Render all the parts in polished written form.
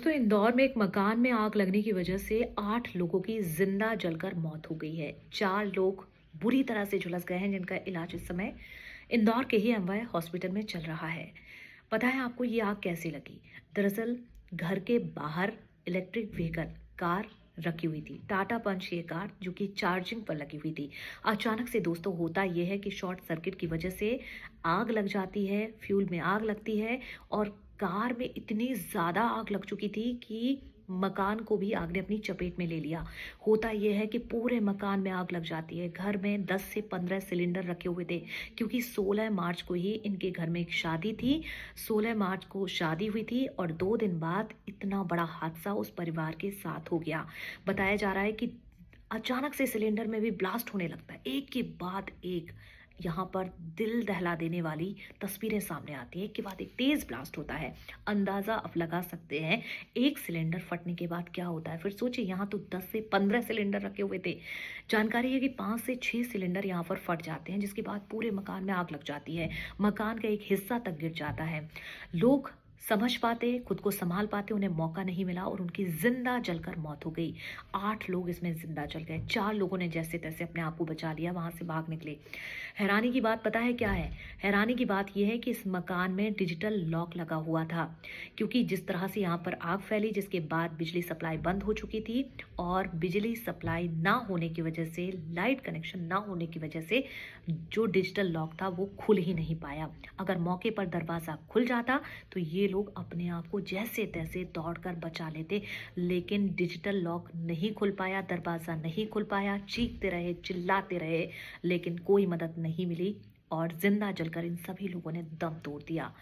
तो इंदौर में एक मकान में आग लगने की वजह से 8 लोगों की जिंदा जलकर मौत हो गई है। 4 लोग बुरी तरह से झुलस गए हैं, जिनका इलाज इस समय इंदौर के ही एमवाय हॉस्पिटल में चल रहा है। पता है आपको ये आग कैसे लगी? दरअसल घर के बाहर इलेक्ट्रिक व्हीकल कार रखी हुई थी, टाटा पंच ये कार, जो कि चार्जिंग पर लगी हुई थी। अचानक से दोस्तों होता यह है कि शॉर्ट सर्किट की वजह से आग लग जाती है, फ्यूल में आग लगती है और कार में इतनी ज़्यादा आग लग चुकी थी कि मकान को भी आग ने अपनी चपेट में ले लिया। होता यह है कि पूरे मकान में आग लग जाती है। घर में 10 से 15 सिलेंडर रखे हुए थे, क्योंकि 16 मार्च को ही इनके घर में एक शादी थी। 16 मार्च को शादी हुई थी और 2 दिन बाद इतना बड़ा हादसा उस परिवार के साथ हो गया। बताया जा रहा है कि अचानक से सिलेंडर में भी ब्लास्ट होने लगता है, एक के बाद एक। यहाँ पर दिल दहला देने वाली तस्वीरें सामने आती हैं। एक के बाद एक तेज ब्लास्ट होता है। अंदाजा आप लगा सकते हैं एक सिलेंडर फटने के बाद क्या होता है। फिर सोचिए, यहाँ तो 10 से 15 सिलेंडर रखे हुए थे। जानकारी है कि 5 से 6 सिलेंडर यहाँ पर फट जाते हैं, जिसके बाद पूरे मकान में आग लग जाती है। मकान का एक हिस्सा तक गिर जाता है। लोग समझ पाते, खुद को संभाल पाते, उन्हें मौका नहीं मिला और उनकी जिंदा जलकर मौत हो गई। 8 लोग इसमें जिंदा जल गए। 4 लोगों ने जैसे तैसे अपने आप को बचा लिया, वहां से भाग निकले। हैरानी की बात पता है क्या है? हैरानी की बात यह है कि इस मकान में डिजिटल लॉक लगा हुआ था, क्योंकि जिस तरह से यहाँ पर आग फैली, जिसके बाद बिजली सप्लाई बंद हो चुकी थी और बिजली सप्लाई ना होने की वजह से, लाइट कनेक्शन ना होने की वजह से जो डिजिटल लॉक था वो खुल ही नहीं पाया। अगर मौके पर दरवाज़ा खुल जाता तो ये लोग अपने आप को जैसे तैसे दौड़कर बचा लेते, लेकिन डिजिटल लॉक नहीं खुल पाया, दरवाज़ा नहीं खुल पाया। चीखते रहे, चिल्लाते रहे, लेकिन कोई मदद नहीं मिली और जिंदा जलकर इन सभी लोगों ने दम तोड़ दिया।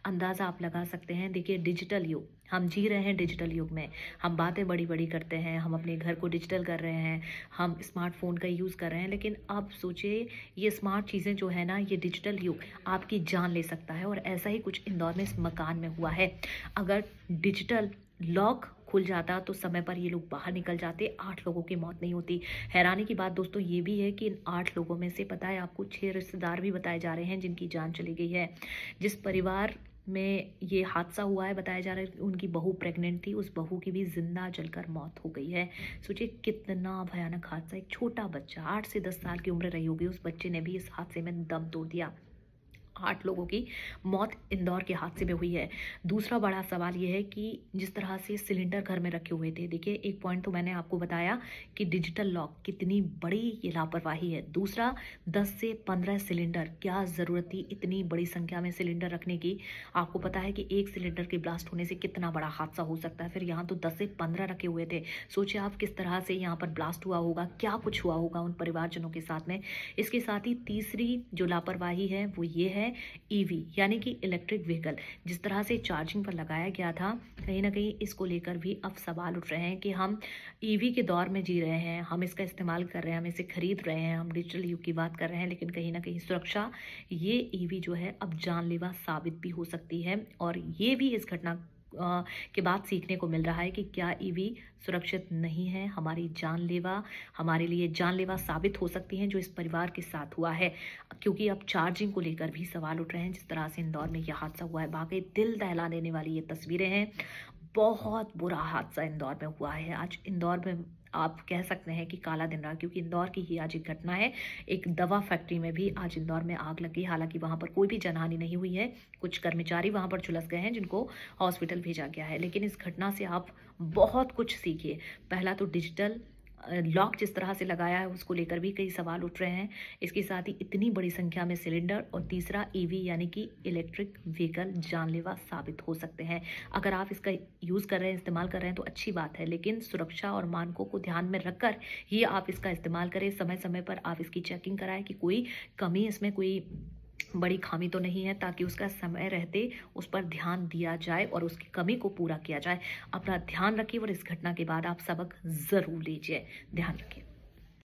अंदाज़ा आप लगा सकते हैं। देखिए, डिजिटल युग, हम जी रहे हैं डिजिटल युग में। हम बातें बड़ी बड़ी करते हैं, हम अपने घर को डिजिटल कर रहे हैं, हम स्मार्टफोन का यूज़ कर रहे हैं, लेकिन अब सोचिए ये स्मार्ट चीज़ें जो है ना, ये डिजिटल युग आपकी जान ले सकता है। और ऐसा ही कुछ इंदौर में इस मकान में हुआ है। अगर डिजिटल लॉक खुल जाता तो समय पर ये लोग बाहर निकल जाते, 8 लोगों की मौत नहीं होती। हैरानी की बात दोस्तों ये भी है कि इन 8 लोगों में से पता है आपको 6 रिश्तेदार भी बताए जा रहे हैं जिनकी जान चली गई है। जिस परिवार में ये हादसा हुआ है, बताया जा रहा है कि उनकी बहू प्रेग्नेंट थी, उस बहू की भी जिंदा जलकर मौत हो गई है। सोचिए कितना भयानक हादसा। एक छोटा बच्चा, 8 से 10 साल की उम्र रही होगी, उस बच्चे ने भी इस हादसे में दम तोड़ दिया। 8 लोगों की मौत इंदौर के हादसे में हुई है। दूसरा बड़ा सवाल यह है कि जिस तरह से सिलेंडर घर में रखे हुए थे, देखिए एक पॉइंट तो मैंने आपको बताया कि डिजिटल लॉक, कितनी बड़ी ये लापरवाही है। दूसरा, 10 से 15 सिलेंडर, क्या ज़रूरत थी इतनी बड़ी संख्या में सिलेंडर रखने की? आपको पता है कि एक सिलेंडर के ब्लास्ट होने से कितना बड़ा हादसा हो सकता है। फिर यहाँ तो 10 से 15 रखे हुए थे। सोचिए आप किस तरह से यहाँ पर ब्लास्ट हुआ होगा, क्या कुछ हुआ होगा उन परिवारजनों के साथ में। इसके साथ ही तीसरी जो लापरवाही है वो ये है, ईवी यानी कि इलेक्ट्रिक व्हीकल जिस तरह से चार्जिंग पर लगाया गया था, कहीं ना कहीं इसको लेकर भी अब सवाल उठ रहे हैं कि हम ईवी के दौर में जी रहे हैं, हम इसका इस्तेमाल कर रहे हैं, हम इसे खरीद रहे हैं, हम डिजिटल युग की बात कर रहे हैं, लेकिन कहीं ना कहीं सुरक्षा, ये ईवी जो है अब जानलेवा साबित भी हो सकती है। और ये भी इस घटना के बाद सीखने को मिल रहा है कि क्या ईवी सुरक्षित नहीं है, हमारी जानलेवा, हमारे लिए जानलेवा साबित हो सकती हैं, जो इस परिवार के साथ हुआ है। क्योंकि अब चार्जिंग को लेकर भी सवाल उठ रहे हैं। जिस तरह से इंदौर में यह हादसा हुआ है, वाकई दिल दहला देने वाली ये तस्वीरें हैं। बहुत बुरा हादसा इंदौर में हुआ है। आज इंदौर में आप कह सकते हैं कि काला दिन रहा, क्योंकि इंदौर की ही आज एक घटना है। एक दवा फैक्ट्री में भी आज इंदौर में आग लगी। हालांकि वहां पर कोई भी जनहानि नहीं हुई है, कुछ कर्मचारी वहां पर झुलस गए हैं जिनको हॉस्पिटल भेजा गया है। लेकिन इस घटना से आप बहुत कुछ सीखिए। पहला तो डिजिटल लॉक जिस तरह से लगाया है उसको लेकर भी कई सवाल उठ रहे हैं। इसके साथ ही इतनी बड़ी संख्या में सिलेंडर, और तीसरा ईवी यानी कि इलेक्ट्रिक व्हीकल जानलेवा साबित हो सकते हैं। अगर आप इसका यूज़ कर रहे हैं, इस्तेमाल कर रहे हैं तो अच्छी बात है, लेकिन सुरक्षा और मानकों को ध्यान में रखकर ही आप इसका इस्तेमाल करें। समय समय पर आप इसकी चेकिंग कराएं कि कोई कमी, इसमें कोई बड़ी खामी तो नहीं है, ताकि उसका समय रहते उस पर ध्यान दिया जाए और उसकी कमी को पूरा किया जाए। अपना ध्यान रखिए और इस घटना के बाद आप सबक ज़रूर लीजिए। ध्यान रखिए।